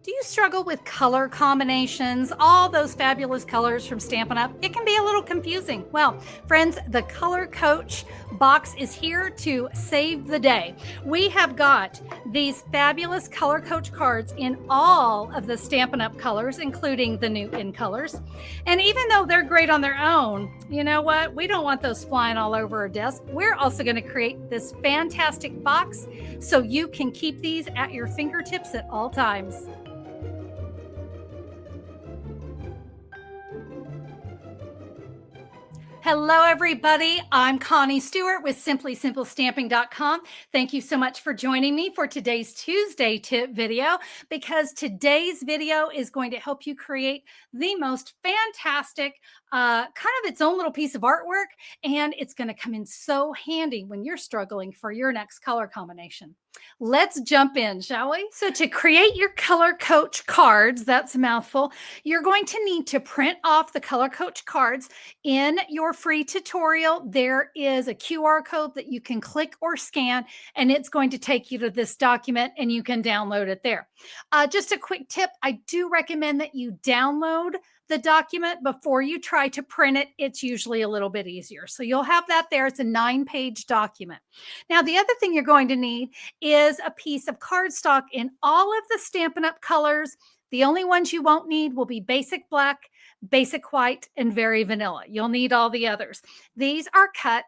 Do you struggle with color combinations? All those fabulous colors from Stampin' Up! It can be a little confusing. Well, friends, the Color Coach box is here to save the day. We have got these fabulous Color Coach cards in all of the Stampin' Up! Colors, including the new in colors. And even though they're great on their own, you know what? We don't want those flying all over our desk. We're also going to create this fantastic box so you can keep these at your fingertips at all times. Hello, everybody. I'm Connie Stewart with SimplySimpleStamping.com. Thank you so much for joining me for today's Tuesday tip video, because today's video is going to help you create the most fantastic, kind of its own little piece of artwork, and it's going to come in so handy when you're struggling for your next color combination. Let's jump in, shall we? So to create your Color Coach cards, that's a mouthful, you're going to need to print off the Color Coach cards. In your free tutorial, there is a QR code that you can click or scan, and it's going to take you to this document and you can download it there. Just a quick tip, I do recommend that you download the document before you try to print it. It's usually a little bit easier. So you'll have that there. It's a 9-page document. Now, the other thing you're going to need is a piece of cardstock in all of the Stampin' Up! Colors. The only ones you won't need will be basic black, basic white, and very vanilla. You'll need all the others. These are cut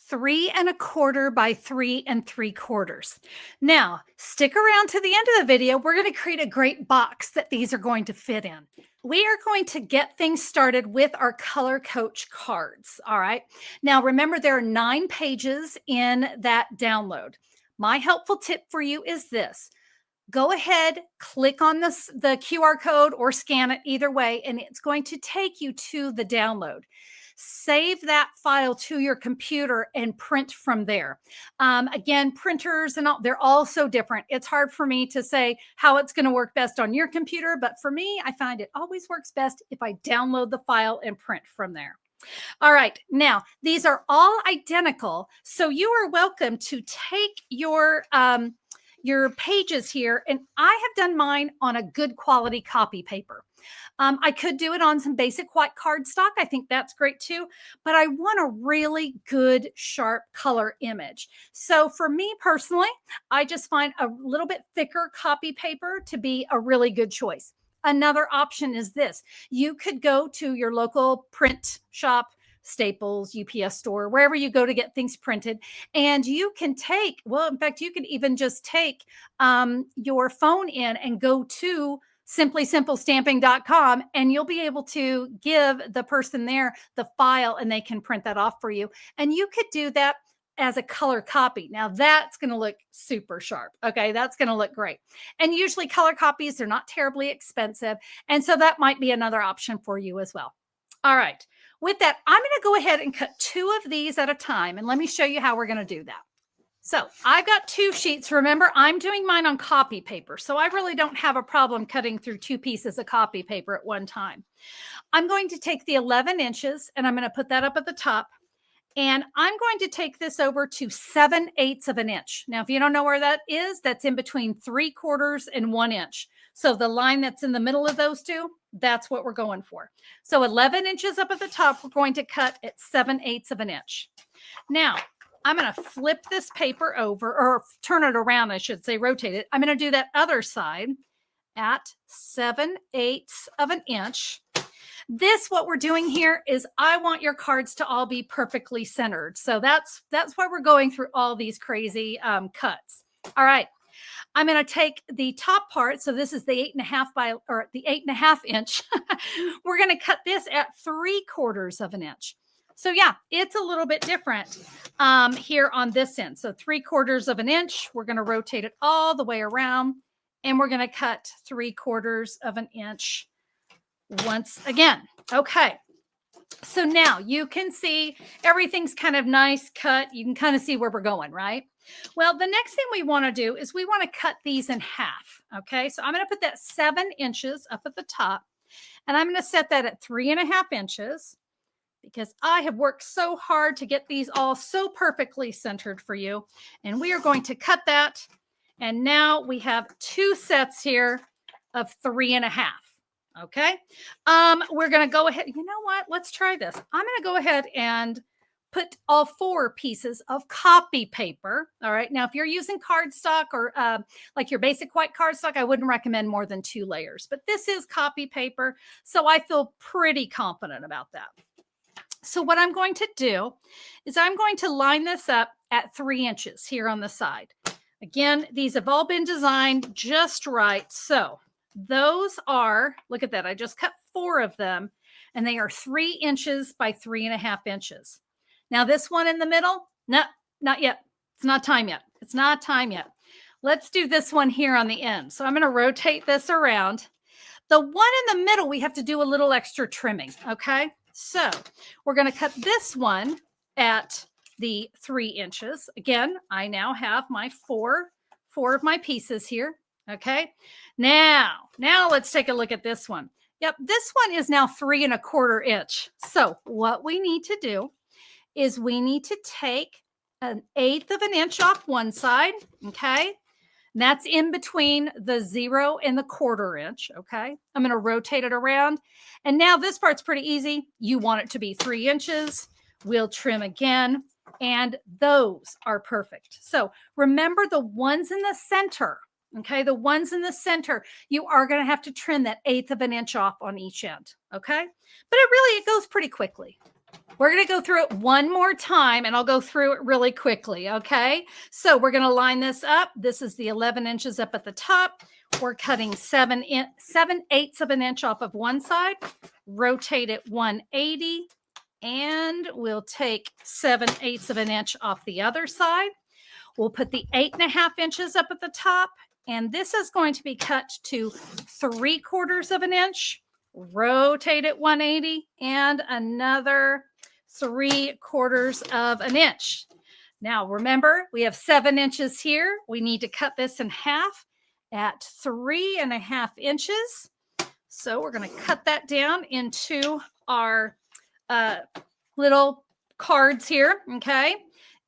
3 1/4 by 3 3/4. Now, stick around to the end of the video. We're going to create a great box that these are going to fit in. We are going to get things started with our Color Coach cards. All right. Now, remember, there are 9 pages in that download. My helpful tip for you is this. Go ahead, click on the QR code or scan it either way, and it's going to take you to the download. Save that file to your computer and print from there. Again, printers and all, they're all so different. It's hard for me to say how it's going to work best on your computer, but for me, I find it always works best if I download the file and print from there. All right, now these are all identical, so you are welcome to take your pages here, and I have done mine on a good quality copy paper. I could do it on some basic white cardstock. I think that's great too, but I want a really good, sharp color image. So for me personally, I just find a little bit thicker copy paper to be a really good choice. Another option is this. You could go to your local print shop, Staples, UPS store, wherever you go to get things printed. And you can take, well, in fact, you can even just take your phone in and go to SimplySimpleStamping.com, and you'll be able to give the person there the file and they can print that off for you. And you could do that as a color copy. Now that's going to look super sharp. Okay. That's going to look great. And usually color copies, they're not terribly expensive. And so that might be another option for you as well. All right. With that, I'm going to go ahead and cut 2 of these at a time. And let me show you how we're going to do that. So I've got 2 sheets. Remember, I'm doing mine on copy paper, so I really don't have a problem cutting through 2 pieces of copy paper at one time. I'm going to take the 11 inches and I'm going to put that up at the top. And I'm going to take this over to 7/8 of an inch. Now, if you don't know where that is, that's in between 3/4 and 1 inch. So the line that's in the middle of those two, that's what we're going for. So 11 inches up at the top, we're going to cut at 7/8 of an inch. Now, I'm going to flip this paper over, or turn it around, I should say, rotate it. I'm going to do that other side at 7/8 of an inch. This, what we're doing here is I want your cards to all be perfectly centered. So that's why we're going through all these crazy cuts. All right. I'm going to take the top part. So this is the 8.5 inch. We're going to cut this at 3/4 of an inch. So yeah, it's a little bit different here on this end. So 3/4 of an inch, we're going to rotate it all the way around, and we're going to cut 3/4 of an inch once again. Okay. So now you can see everything's kind of nice cut. You can kind of see where we're going, right? Well, the next thing we want to do is we want to cut these in half. Okay. So I'm going to put that 7 inches up at the top, and I'm going to set that at 3.5 inches. Because I have worked so hard to get these all so perfectly centered for you. And we are going to cut that. And now we have 2 sets here of 3.5. Okay. We're going to go ahead. You know what? Let's try this. I'm going to go ahead and put all 4 pieces of copy paper. All right. Now, if you're using cardstock or like your basic white cardstock, I wouldn't recommend more than 2 layers, but this is copy paper. So I feel pretty confident about that. So what I'm going to do is I'm going to line this up at 3 inches here on the side. Again, these have all been designed just right. So those are, look at that. I just cut 4 of them and they are 3 inches by 3.5 inches. Now this one in the middle, no, not yet. It's not time yet. It's not time yet. Let's do this one here on the end. So I'm going to rotate this around. The one in the middle, we have to do a little extra trimming. Okay. So we're going to cut this one at the 3 inches. Again, I now have my four of my pieces here. Okay. Now let's take a look at this one. Yep. This one is now 3.25 inch. So what we need to do is we need to take 1/8 of an inch off one side. Okay. And that's in between the 0 and the 1/4 inch. Okay. I'm going to rotate it around. And now this part's pretty easy. You want it to be 3 inches. We'll trim again. And those are perfect. So remember the ones in the center. Okay. The ones in the center, you are going to have to trim that 1/8 of an inch off on each end. Okay. But it goes pretty quickly. We're going to go through it one more time and I'll go through it really quickly. Okay. So we're going to line this up. This is the 11 inches up at the top. We're cutting 7/8 of an inch off of one side, rotate it 180, and we'll take 7/8 of an inch off the other side. We'll put the 8.5 inches up at the top, and this is going to be cut to 3/4 of an inch, rotate it 180, and another 3/4 of an inch. Now, remember, we have 7 inches here. We need to cut this in half at 3.5 inches. So we're going to cut that down into our little cards here. Okay.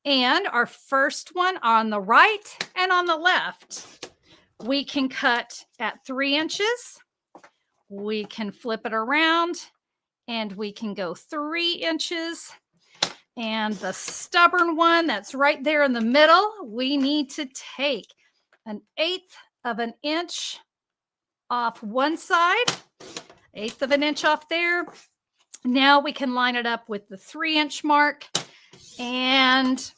And our first one on the right and on the left, we can cut at 3 inches. We can flip it around and we can go 3 inches. And the stubborn one that's right there in the middle, we need to take 1/8 of an inch off one side, 1/8 of an inch off there. Now we can line it up with the 3 inch mark and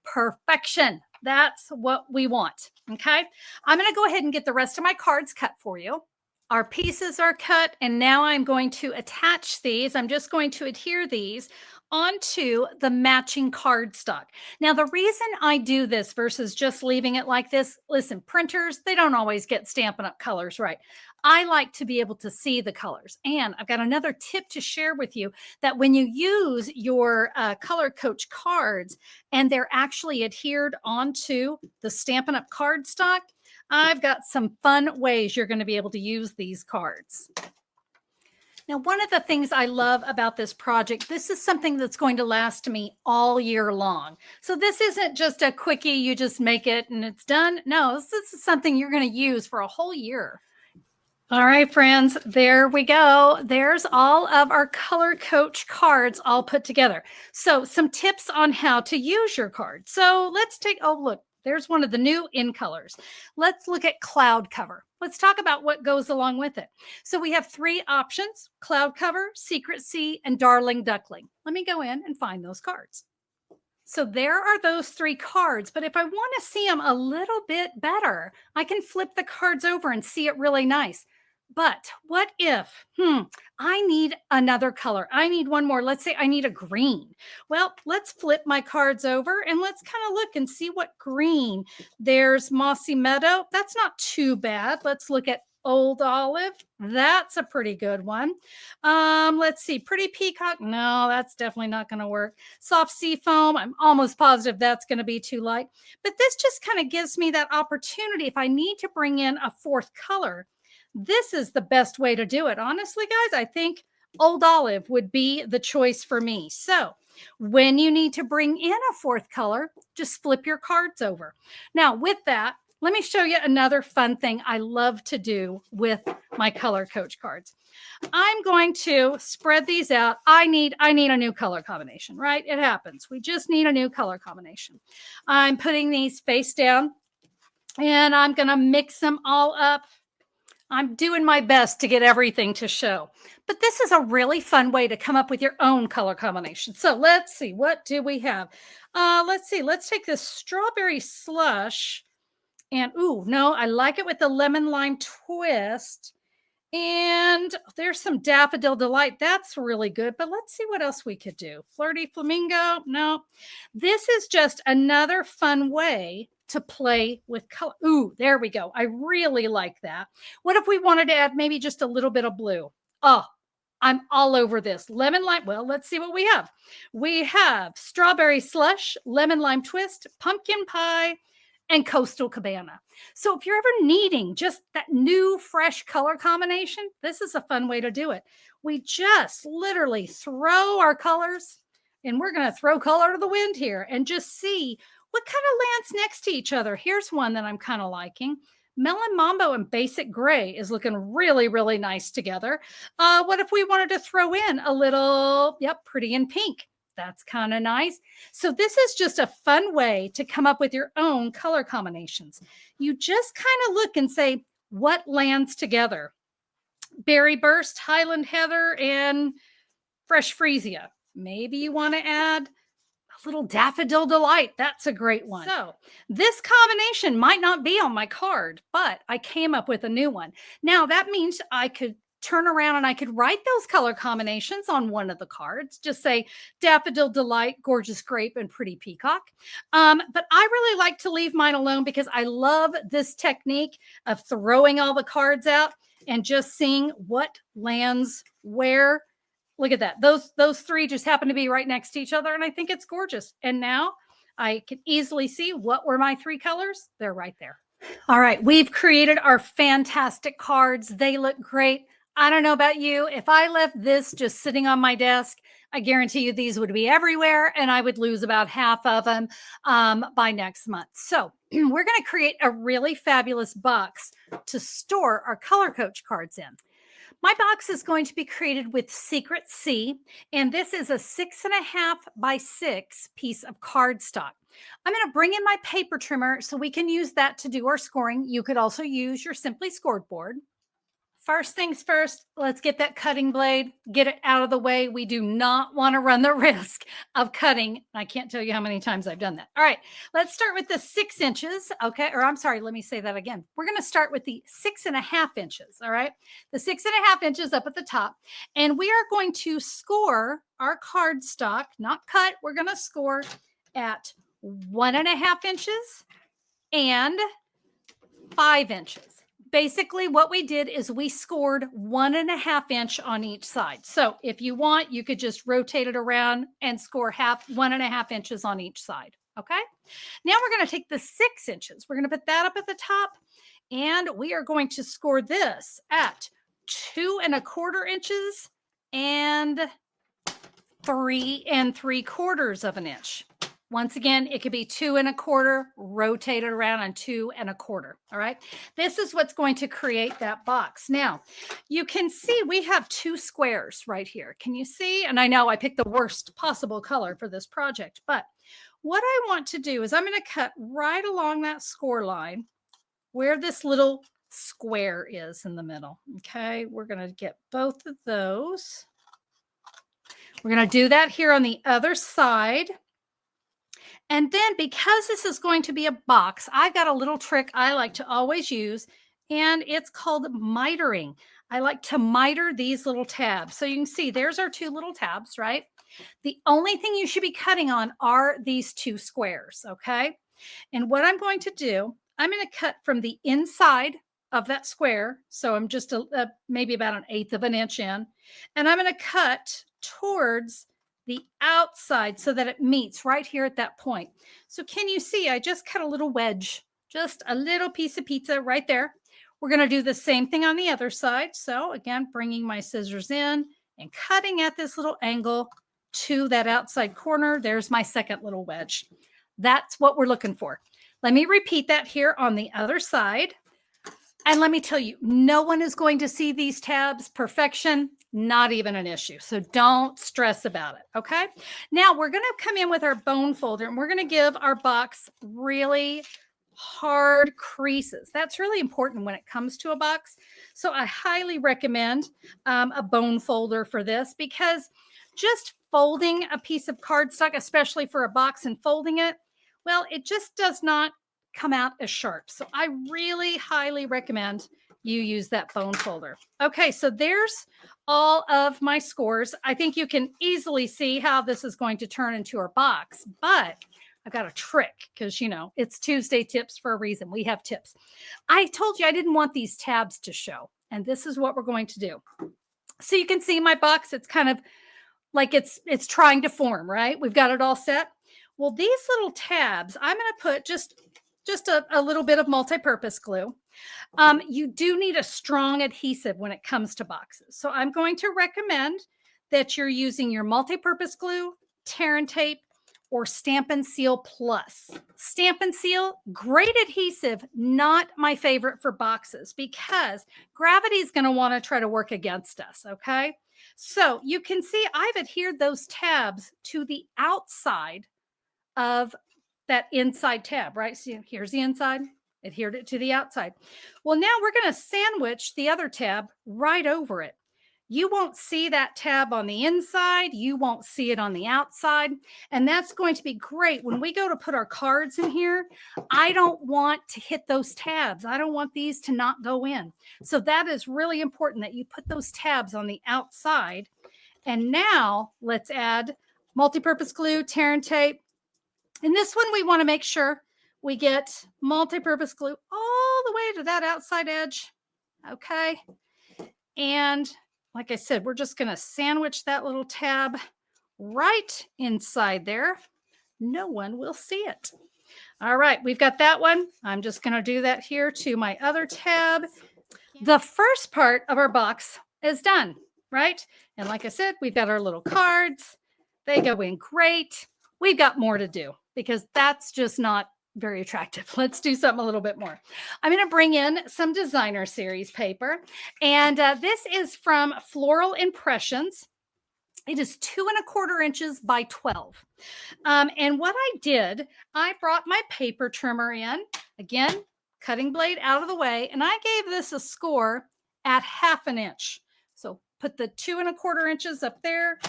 perfection. That's what we want. Okay. I'm going to go ahead and get the rest of my cards cut for you. Our pieces are cut, and now I'm going to attach these. I'm just going to adhere these onto the matching cardstock. Now, the reason I do this versus just leaving it like this, listen, printers, they don't always get Stampin' Up! Colors right. I like to be able to see the colors. And I've got another tip to share with you that when you use your Color Coach cards and they're actually adhered onto the Stampin' Up! Cardstock, I've got some fun ways you're going to be able to use these cards. Now, one of the things I love about this project, this is something that's going to last me all year long. So this isn't just a quickie, you just make it and it's done. No, this is something you're going to use for a whole year. All right, friends, there we go. There's all of our Color Coach cards all put together. So some tips on how to use your card. So let's take, oh, look, there's one of the new in colors. Let's look at cloud cover. Let's talk about what goes along with it. So we have 3 options: cloud cover, secrecy, and darling duckling. Let me go in and find those cards. So there are those 3 cards, but if I want to see them a little bit better, I can flip the cards over and see it really nice. But what if, I need another color. I need one more. Let's say I need a green. Well, let's flip my cards over and let's kind of look and see what green. There's Mossy Meadow. That's not too bad. Let's look at Old Olive. That's a pretty good one. Let's see. Pretty Peacock. No, that's definitely not going to work. Soft Sea Foam. I'm almost positive that's going to be too light. But this just kind of gives me that opportunity if I need to bring in a 4th color. This is the best way to do it. Honestly, guys, I think Old Olive would be the choice for me. So when you need to bring in a 4th color, just flip your cards over. Now, with that, let me show you another fun thing I love to do with my color coach cards. I'm going to spread these out. I need a new color combination, right? It happens. We just need a new color combination. I'm putting these face down and I'm going to mix them all up. I'm doing my best to get everything to show. But this is a really fun way to come up with your own color combination. So let's see, what do we have? Let's see, let's take this strawberry slush and, ooh, no, I like it with the lemon lime twist. And there's some Daffodil Delight. That's really good. But let's see what else we could do. Flirty Flamingo. No, this is just another fun way to play with color. Ooh, there we go. I really like that. What if we wanted to add maybe just a little bit of blue? Oh, I'm all over this. Lemon lime. Well, let's see what we have. We have strawberry slush, lemon lime twist, pumpkin pie, and coastal cabana. So if you're ever needing just that new fresh color combination, this is a fun way to do it. We just literally throw our colors, and we're going to throw color to the wind here and just see what kind of lands next to each other. Here's one that I'm kind of liking. Melon Mambo and Basic Gray is looking really, really nice together. What if we wanted to throw in a little, Pretty in Pink? That's kind of nice. So this is just a fun way to come up with your own color combinations. You just kind of look and say, what lands together? Berry Burst, Highland Heather, and Fresh Freesia. Maybe you want to add a little Daffodil Delight. That's a great one. So this combination might not be on my card, but I came up with a new one. Now that means I could turn around and I could write those color combinations on one of the cards. Just say Daffodil Delight, Gorgeous Grape, and Pretty Peacock. But I really like to leave mine alone because I love this technique of throwing all the cards out and just seeing what lands where. Look at that. Those three just happen to be right next to each other, and I think it's gorgeous. And now I can easily see what were my three colors. They're right there. All right, we've created our fantastic cards. They look great. I don't know about you. If I left this just sitting on my desk, I guarantee you these would be everywhere and I would lose about half of them by next month. So we're going to create a really fabulous box to store our color coach cards in. My box is going to be created with Secret C, and this is a 6.5 by 6 piece of cardstock. I'm going to bring in my paper trimmer so we can use that to do our scoring. You could also use your Simply Scored board. First things first, let's get that cutting blade, get it out of the way. We do not want to run the risk of cutting. I can't tell you how many times I've done that. All right, let's start with the 6 inches. Okay, or I'm sorry, let me say that again. We're going to start with the 6.5 inches. All right, the 6.5 inches up at the top. And we are going to score our cardstock, not cut. We're going to score at 1.5 inches and 5 inches. Basically, what we did is we scored 1.5 inch on each side. So if you want, you could just rotate it around and score 1.5 inches on each side. Okay. Now we're going to take the 6 inches. We're going to put that up at the top, and we are going to score this at 2.25 inches and 3 3/4 inches. Once again, it could be 2.25, rotate it around on 2.25. All right. This is what's going to create that box. Now, you can see we have 2 squares right here. Can you see? And I know I picked the worst possible color for this project, but what I want to do is I'm going to cut right along that score line where this little square is in the middle. Okay. We're going to get both of those. We're going to do that here on the other side. And then because this is going to be a box, I've got a little trick I like to always use, and it's called mitering. I like to miter these little tabs. So you can see there's our 2 little tabs, right? The only thing you should be cutting on are these 2 squares, okay? And what I'm going to do, I'm going to cut from the inside of that square. So I'm just maybe about 1/8 inch in, and I'm going to cut towards the outside so that it meets right here at that point. So can you see, I just cut a little wedge, just a little piece of pizza right there. We're going to do the same thing on the other side. So again, bringing my scissors in and cutting at this little angle to that outside corner. There's my second little wedge. That's what we're looking for. Let me repeat that here on the other side. And let me tell you, no one is going to see these tabs. Perfection, not even an issue. So don't stress about it. Okay. Now we're going to come in with our bone folder and we're going to give our box really hard creases. That's really important when it comes to a box. So I highly recommend a bone folder for this, because just folding a piece of cardstock, especially for a box and folding it, well, it just does not come out as sharp. So I really highly recommend you use that bone folder. Okay, so there's all of my scores. I think you can easily see how this is going to turn into our box, but I've got a trick, because, you know, it's Tuesday tips for a reason. We have tips. I told you I didn't want these tabs to show, and this is what we're going to do. So you can see my box. It's kind of like it's trying to form, right? We've got it all set. Well, these little tabs, I'm going to put just a little bit of multi-purpose glue. You do need a strong adhesive when it comes to boxes. So I'm going to recommend that you're using your multi-purpose glue, tear and tape, or Stampin' Seal Plus. Stampin' Seal, great adhesive, not my favorite for boxes, because gravity is going to want to try to work against us, okay? So you can see I've adhered those tabs to the outside of that inside tab, right? So here's the inside, adhered it to the outside. Well, now we're going to sandwich the other tab right over it. You won't see that tab on the inside. You won't see it on the outside. And that's going to be great. When we go to put our cards in here, I don't want to hit those tabs. I don't want these to not go in. So that is really important, that you put those tabs on the outside. And now let's add multi-purpose glue, tear and tape. And this one, we want to make sure we get multi-purpose glue all the way to that outside edge. Okay. And like I said, we're just going to sandwich that little tab right inside there. No one will see it. All right, we've got that one. I'm just going to do that here to my other tab. The first part of our box is done, right? And like I said, we've got our little cards. They go in great. We've got more to do, because that's just not very attractive. Let's do something a little bit more. I'm going to bring in some designer series paper, and this is from Floral Impressions. It is 2¼ inches by 12. And what I did, I brought my paper trimmer in, again, cutting blade out of the way, and I gave this a score at 1/2 inch. So put the 2¼ inches up there.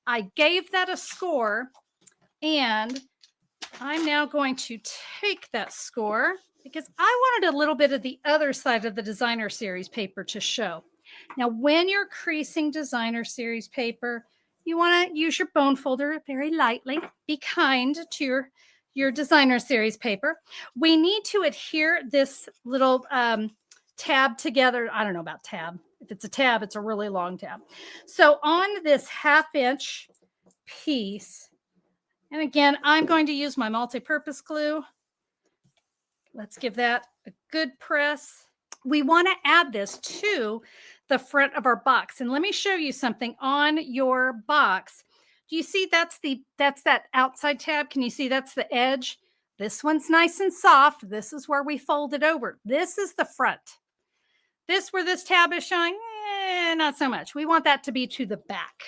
I gave that a score, and I'm now going to take that score, because I wanted a little bit of the other side of the designer series paper to show. Now, when you're creasing designer series paper, you want to use your bone folder very lightly. Be kind to your designer series paper. We need to adhere this little tab together. I don't know about tab. If it's a tab, it's a really long tab. So on this 1/2 inch piece, and again, I'm going to use my multi-purpose glue. Let's give that a good press. We want to add this to the front of our box. And let me show you something on your box. Do you see that's that outside tab? Can you see that's the edge? This one's nice and soft. This is where we fold it over. This is the front. This, where this tab is showing, not so much. We want that to be to the back.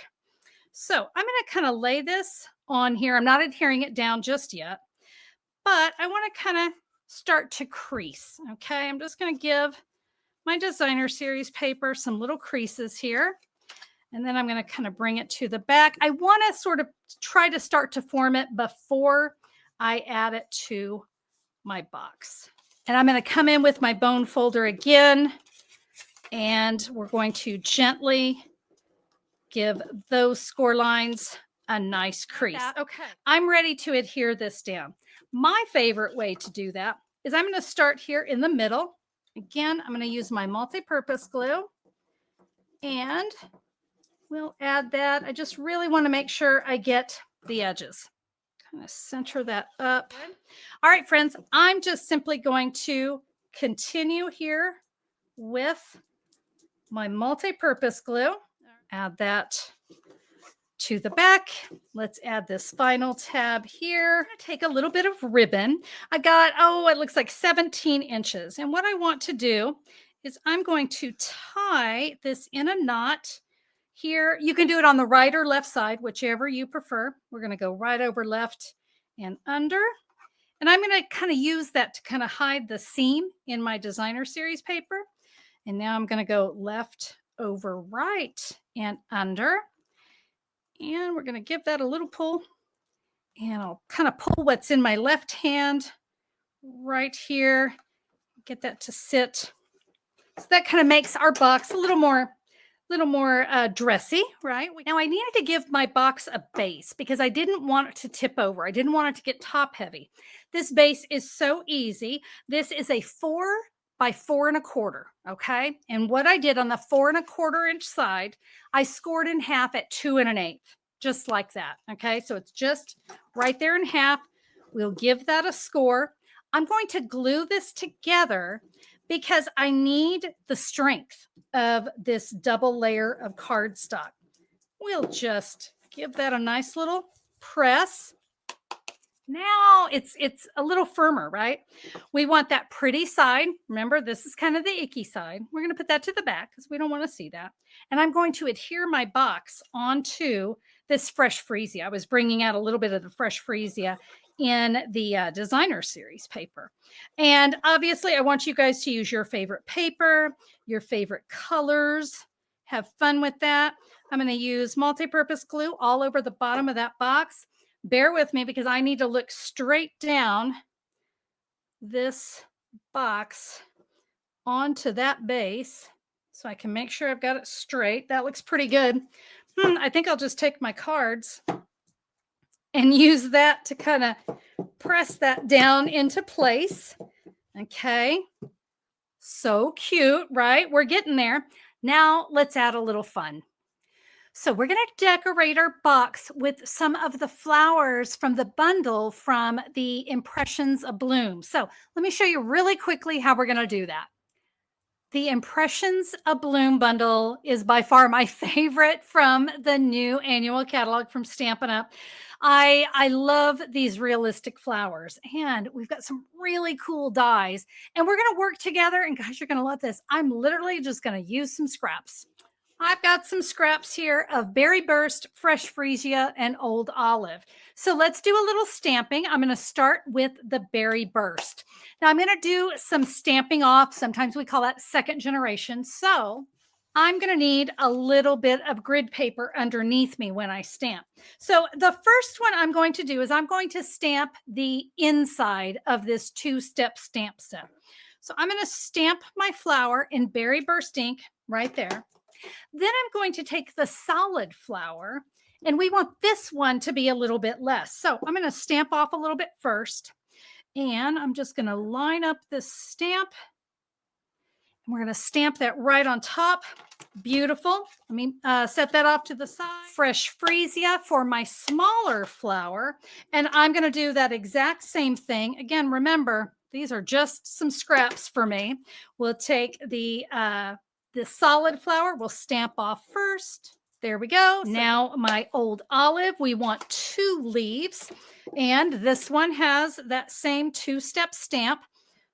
So I'm going to kind of lay this on here. I'm not adhering it down just yet, but I want to kind of start to crease. Okay, I'm just going to give my designer series paper some little creases here, and then I'm going to kind of bring it to the back. I want to sort of try to start to form it before I add it to my box. And I'm going to come in with my bone folder again, and we're going to gently give those score lines a nice crease. Okay, I'm ready to adhere this down. My favorite way to do that is I'm going to start here in the middle. Again, I'm going to use my multi-purpose glue, and we'll add that. I just really want to make sure I get the edges. Kind of center that up. All right, friends, I'm just simply going to continue here with my multi-purpose glue. Add that to the back. Let's add this final tab here. I'm going to take a little bit of ribbon. I got, it looks like 17 inches. And what I want to do is I'm going to tie this in a knot here. You can do it on the right or left side, whichever you prefer. We're going to go right over left and under. And I'm going to kind of use that to kind of hide the seam in my designer series paper. And now I'm going to go left over right and under. And we're going to give that a little pull. And I'll kind of pull what's in my left hand right here. Get that to sit. So that kind of makes our box a little more dressy, right? Now I needed to give my box a base because I didn't want it to tip over. I didn't want it to get top heavy. This base is so easy. This is a 4 by 4 1/4. Okay. And what I did on the 4 1/4 inch side, I scored in half at 2 1/8, just like that. Okay. So it's just right there in half. We'll give that a score. I'm going to glue this together because I need the strength of this double layer of cardstock. We'll just give that a nice little press. Now it's a little firmer, right? We want that pretty side. Remember, this is kind of the icky side. We're going to put that to the back because we don't want to see that. And I'm going to adhere my box onto this fresh freesia. I was bringing out a little bit of the fresh freesia in the designer series paper. And obviously, I want you guys to use your favorite paper, your favorite colors. Have fun with that. I'm going to use multi-purpose glue all over the bottom of that box. Bear with me because I need to look straight down this box onto that base so I can make sure I've got it straight. That looks pretty good. I think I'll just take my cards and use that to kind of press that down into place. Okay. So cute, right? We're getting there. Now let's add a little fun. So we're going to decorate our box with some of the flowers from the bundle from the Impressions of Bloom. So let me show you really quickly how we're going to do that. The Impressions of Bloom bundle is by far my favorite from the new annual catalog from Stampin' Up. I love these realistic flowers, and we've got some really cool dies, and we're going to work together. And guys, you're going to love this. I'm literally just going to use some scraps. I've got some scraps here of Berry Burst, Fresh Freesia, and Old Olive. So let's do a little stamping. I'm going to start with the Berry Burst. Now I'm going to do some stamping off. Sometimes we call that second generation. So I'm going to need a little bit of grid paper underneath me when I stamp. So the first one I'm going to do is I'm going to stamp the inside of this two-step stamp set. So I'm going to stamp my flower in Berry Burst ink right there. Then I'm going to take the solid flower, and we want this one to be a little bit less. So I'm going to stamp off a little bit first, and I'm just going to line up this stamp. And we're going to stamp that right on top. Beautiful. Let me set that off to the side. Fresh Freesia for my smaller flower. And I'm going to do that exact same thing. Again, remember, these are just some scraps for me. We'll take the solid flower, we'll stamp off first. There we go. Now my Old Olive, we want 2 leaves. And this one has that same 2-step stamp.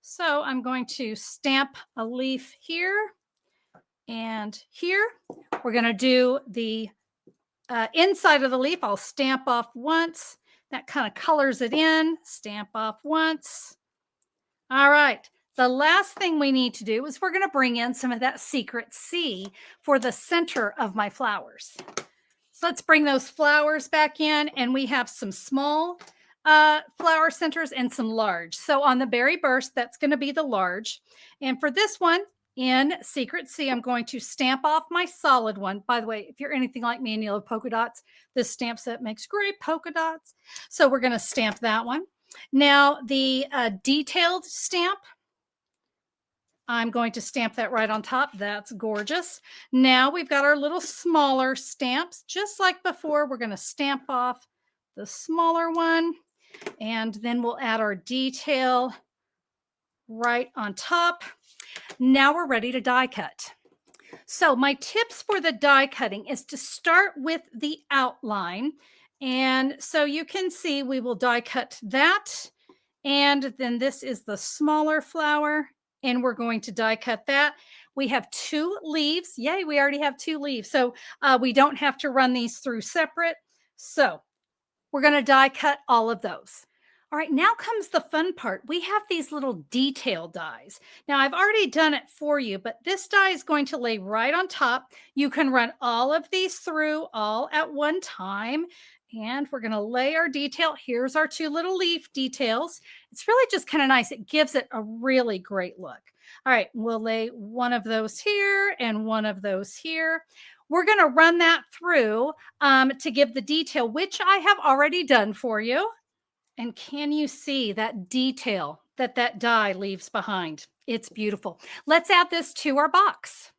So I'm going to stamp a leaf here and here. We're going to do the inside of the leaf. I'll stamp off once. That kind of colors it in. Stamp off once. All right. The last thing we need to do is we're going to bring in some of that secret C for the center of my flowers. So let's bring those flowers back in, and we have some small flower centers and some large. So on the Berry Burst, that's going to be the large. And for this one in Secret C, I'm going to stamp off my solid one. By the way, if you're anything like me and you love polka dots, this stamp set makes great polka dots. So we're going to stamp that one. Now the detailed stamp, I'm going to stamp that right on top. That's gorgeous. Now we've got our little smaller stamps. Just like before, we're going to stamp off the smaller one, and then we'll add our detail right on top. Now we're ready to die cut. So my tips for the die cutting is to start with the outline. And so you can see we will die cut that. And then this is the smaller flower, and we're going to die cut that. We have 2 leaves. Yay, we already have 2 leaves. So we don't have to run these through separate. So we're going to die cut all of those. All right, now comes the fun part. We have these little detail dies. Now, I've already done it for you, but this die is going to lay right on top. You can run all of these through all at one time. And we're going to lay our detail. Here's our 2 little leaf details. It's really just kind of nice. It gives it a really great look. All right, we'll lay one of those here and one of those here. We're going to run that through to give the detail, which I have already done for you. And can you see that detail that that die leaves behind? It's beautiful. Let's add this to our box.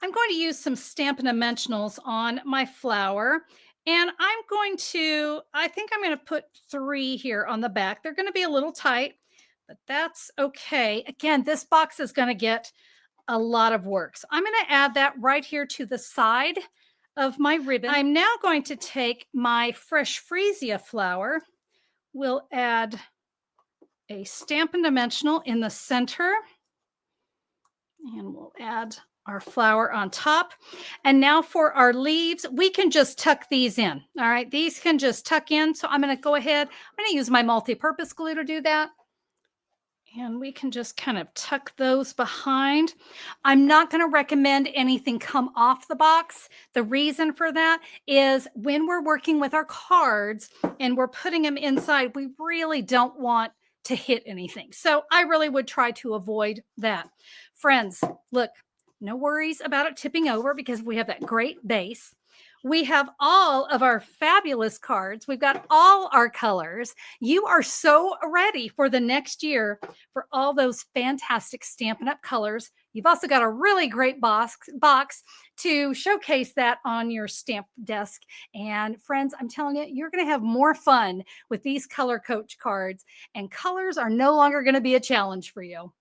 I'm going to use some Stampin' Dimensionals on my flower. And I think I'm going to put 3 here on the back. They're going to be a little tight, but that's okay. Again, this box is going to get a lot of work. So I'm going to add that right here to the side of my ribbon. I'm now going to take my fresh freesia flower. We'll add a Stampin' Dimensional in the center, and we'll add our flower on top. And now for our leaves, we can just tuck these in. All right, these can just tuck in. So I'm going to go ahead. I'm going to use my multi-purpose glue to do that. And we can just kind of tuck those behind. I'm not going to recommend anything come off the box. The reason for that is when we're working with our cards and we're putting them inside, we really don't want to hit anything. So I really would try to avoid that. Friends, look, no worries about it tipping over because we have that great base. We have all of our fabulous cards. We've got all our colors. You are so ready for the next year for all those fantastic Stampin' Up! Colors. You've also got a really great box to showcase that on your stamp desk. And friends, I'm telling you, you're going to have more fun with these Color Coach cards, and colors are no longer going to be a challenge for you.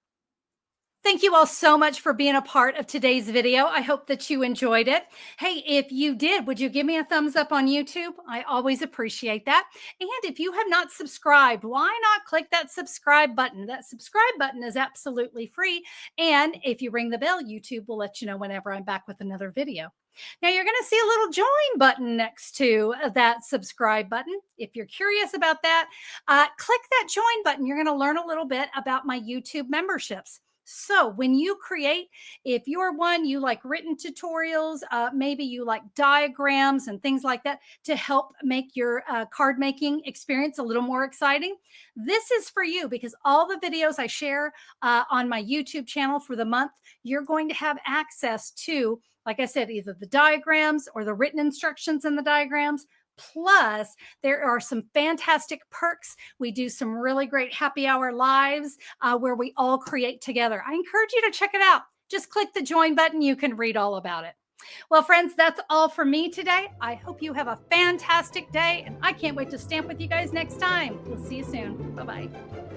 Thank you all so much for being a part of today's video. I hope that you enjoyed it. Hey, if you did, would you give me a thumbs up on YouTube? I always appreciate that. And if you have not subscribed, why not click that subscribe button? That subscribe button is absolutely free. And if you ring the bell, YouTube will let you know whenever I'm back with another video. Now you're going to see a little join button next to that subscribe button. If you're curious about that, click that join button. You're going to learn a little bit about my YouTube memberships. So when you create, if you're one, you like written tutorials, maybe you like diagrams and things like that to help make your card making experience a little more exciting, this is for you because all the videos I share on my YouTube channel for the month, you're going to have access to, like I said, either the diagrams or the written instructions in the diagrams. Plus, there are some fantastic perks. We do some really great happy hour lives where we all create together. I encourage you to check it out. Just click the join button. You can read all about it. Well, friends, that's all for me today. I hope you have a fantastic day, and I can't wait to stamp with you guys next time. We'll see you soon. Bye-bye.